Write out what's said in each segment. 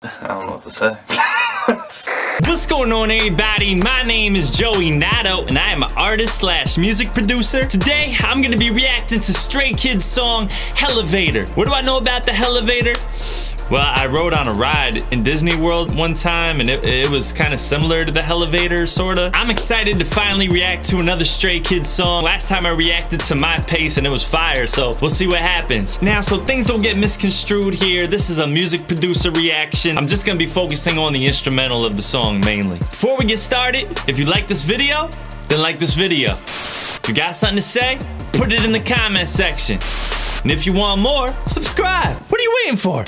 I don't know what to say. What's going on, everybody? My name is Joey Nato, and I am an artist slash music producer. Today, I'm gonna be reacting to Stray Kids' song, Hellevator. What do I know about the Hellevator? Well, I rode on a ride in Disney World one time, and it was kind of similar to the Hellevator, sorta. I'm excited to finally react to another Stray Kids song. Last time I reacted to My Pace, and it was fire, so we'll see what happens. Now, so things don't get misconstrued here. This is a music producer reaction. I'm just gonna be focusing on the instrumental of the song mainly. Before we get started, if you like this video, then like this video. If you got something to say, put it in the comment section. And if you want more, subscribe. What are you waiting for?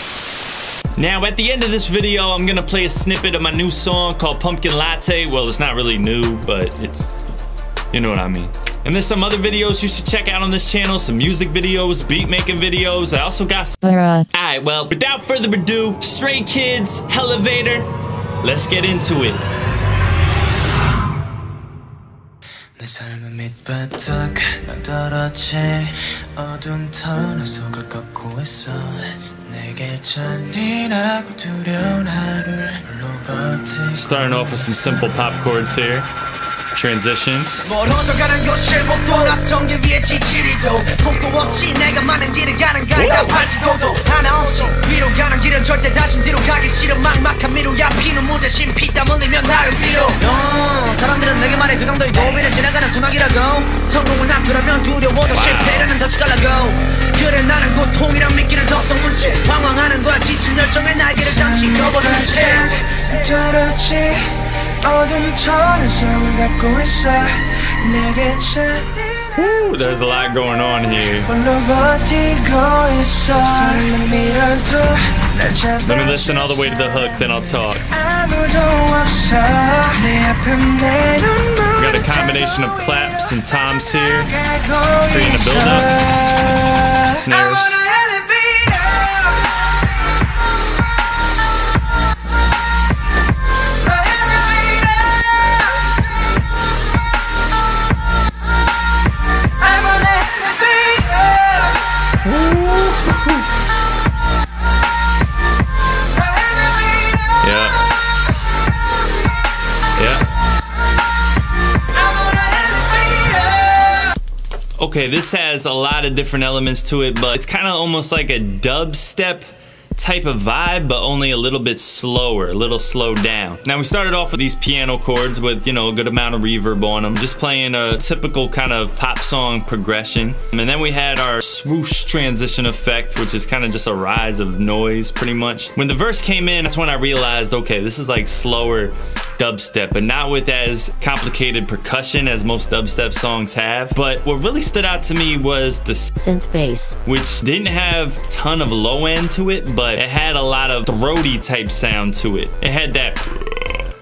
Now, at the end of this video, I'm gonna play a snippet of my new song called Pumpkin Latte. Well, it's not really new, but it's, you know what I mean. And there's some other videos you should check out on this channel, some music videos, beat making videos. I also got Alright, well, without further ado, Stray Kids, Hellevator, let's get into it. 내 삶은 밑바닥 난 떨어지 어두운 터널 속을 걷고 있어 내게 잔인하고 두려운 하루를 홀로 버티고 Starting off with some simple pop chords here. Transition. 멀어져가는 곳을 못 돌아 성길 위에 지치리도 폭도 없이 내가 많은 길을 가는 가이다 발지도도 하나 없이 위로 가는 길은 절대 다신 뒤로 가기 싫어 막막한 미로야 피눈물 대신 피땀 흘리면 나를 빌어 사람들은 내게 말해 그 정도의 고비를 지나가는 소나기라고 성공을 낳으려면 두려워도 실패라는 덫이라고 그래 나는 고통이란 미끼를 더 섞은 채 방황하는 거야 지친 열정의 날개를 잠시 접어둔 채 Ooh, there's a lot going on here. Let me listen all the way to the hook, then I'll talk. We got a combination of claps and toms here, creating a build-up, snares. Okay, this has a lot of different elements to it, but it's kind of almost like a dubstep type of vibe, but only a little bit slower, a little slowed down. Now, we started off with these piano chords with, you know, a good amount of reverb on them, just playing a typical kind of pop song progression. And then we had our swoosh transition effect, which is kind of just a rise of noise, pretty much. When the verse came in, that's when I realized, okay, this is like slower dubstep, but not with as complicated percussion as most dubstep songs have. But what really stood out to me was the synth bass, which didn't have a ton of low end to it, but it had a lot of throaty type sound to it. It had that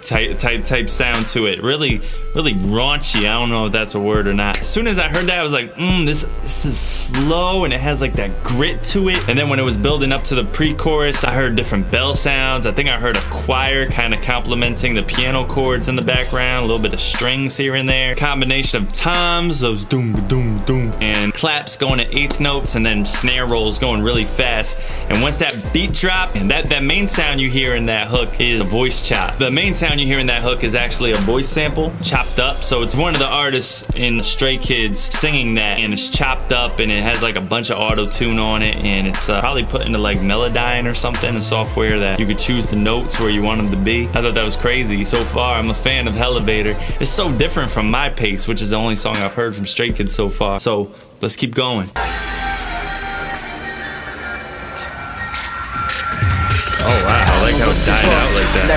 type sound to it. Really raunchy. I don't know if that's a word or not. As soon as I heard that, I was like, this is slow, and it has like that grit to it. And then when it was building up to the pre-chorus, I heard different bell sounds. I think I heard a choir kind of complementing the piano chords in the background, a little bit of strings here and there. Combination of toms, those doom doom doom, and claps going at eighth notes, and then snare rolls going really fast. And once that beat drop, and that main sound you hear in that hook is a voice chop. The main sound you hear in that hook is actually a voice sample chopped up. So it's one of the artists in Stray Kids singing that, and it's chopped up, and it has like a bunch of auto-tune on it, and it's probably put into like Melodyne or something, a software that you could choose the notes where you want them to be. I thought that was crazy. So far, I'm a fan of Hellevator. It's so different from My Pace, which is the only song I've heard from Stray Kids so far. So let's keep going. Oh wow, I like how it died out like that.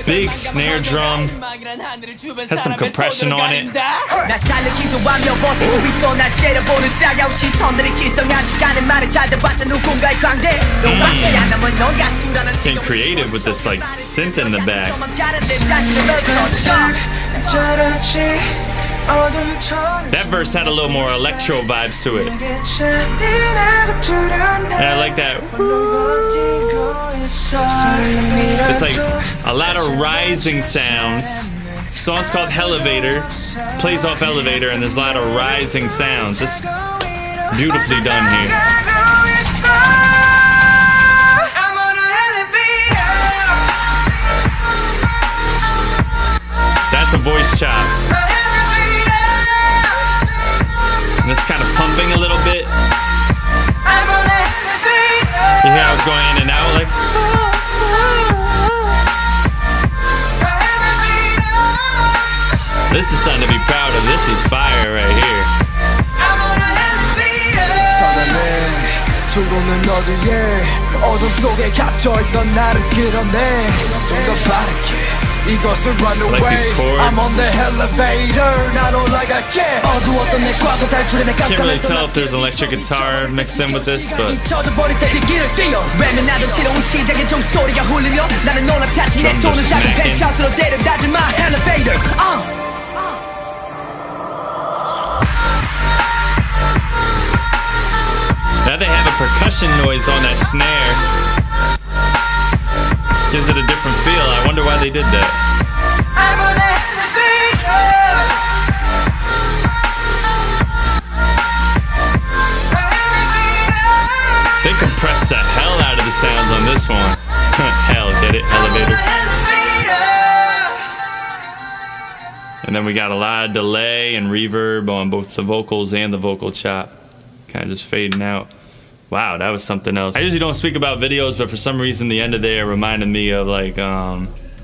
Big snare drum. Has some compression on it. Getting creative with this like synth in the back. That verse had a little more electro vibes to it. And I like that. It's like a lot of rising sounds. The song's called Hellevator, plays off Hellevator, and there's a lot of rising sounds. This Beautifully done here. That's a voice chop. And it's kind of pumping a little bit. You hear how it's going in and out like. This is something to be proud of. This is fire right here. I like these chords. I'm on the Hellevator, not all like I can. Can't really tell if there's an electric guitar mixed in with this, but drums are smacking. Now they have a percussion noise on that snare. Gives it a different feel. I wonder why they did that. They compressed the hell out of the sounds on this one. Hell, get it? Hellevator. And then we got a lot of delay and reverb on both the vocals and the vocal chop. Kind of just fading out. Wow, that was something else. I usually don't speak about videos, but for some reason the end of there reminded me of like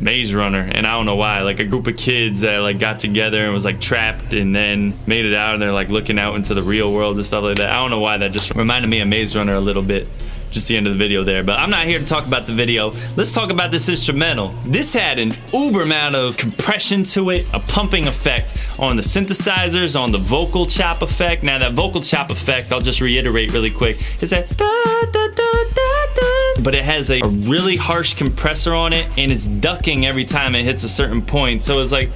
Maze Runner, and I don't know why. Like a group of kids that like got together and was like trapped and then made it out, and they're like looking out into the real world and stuff like that. I don't know why that just reminded me of Maze Runner a little bit. Just the end of the video there, but I'm not here to talk about the video. Let's talk about this instrumental. This had an uber amount of compression to it, a pumping effect on the synthesizers, on the vocal chop effect. Now that vocal chop effect, I'll just reiterate really quick, is that da, da, da, da, da, but it has a really harsh compressor on it, and it's ducking every time it hits a certain point. So it's like,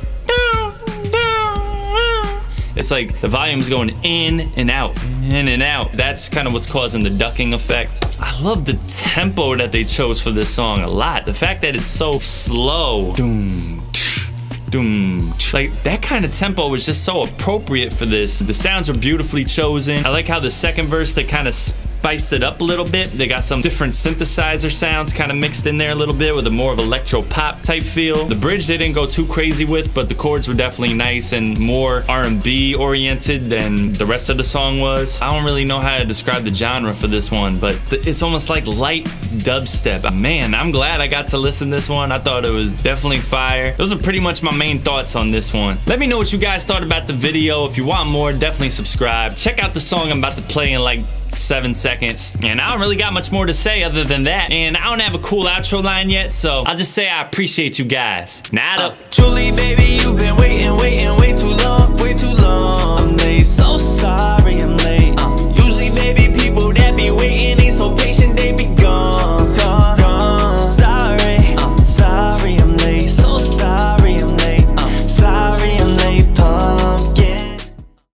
it's like the volume's going in and out, in and out. That's kind of what's causing the ducking effect. I love the tempo that they chose for this song a lot. The fact that it's so slow. Doom, doom. Like that kind of tempo was just so appropriate for this. The sounds are beautifully chosen. I like how the second verse, they kind of spiced it up a little bit. They got some different synthesizer sounds kind of mixed in there a little bit with a more of electro pop type feel. The bridge they didn't go too crazy with, but the chords were definitely nice and more R&B oriented than the rest of the song was. I don't really know how to describe the genre for this one, but it's almost like light dubstep. Man, I'm glad I got to listen to this one. I thought it was definitely fire. Those are pretty much my main thoughts on this one. Let me know what you guys thought about the video. If you want more, definitely subscribe. Check out the song I'm about to play in like 7 seconds. And I don't really got much more to say other than that. And I don't have a cool outro line yet, so I'll just say I appreciate you guys. Nada. Truly, baby, you've been waiting way too long, way too long. I'm made so sorry.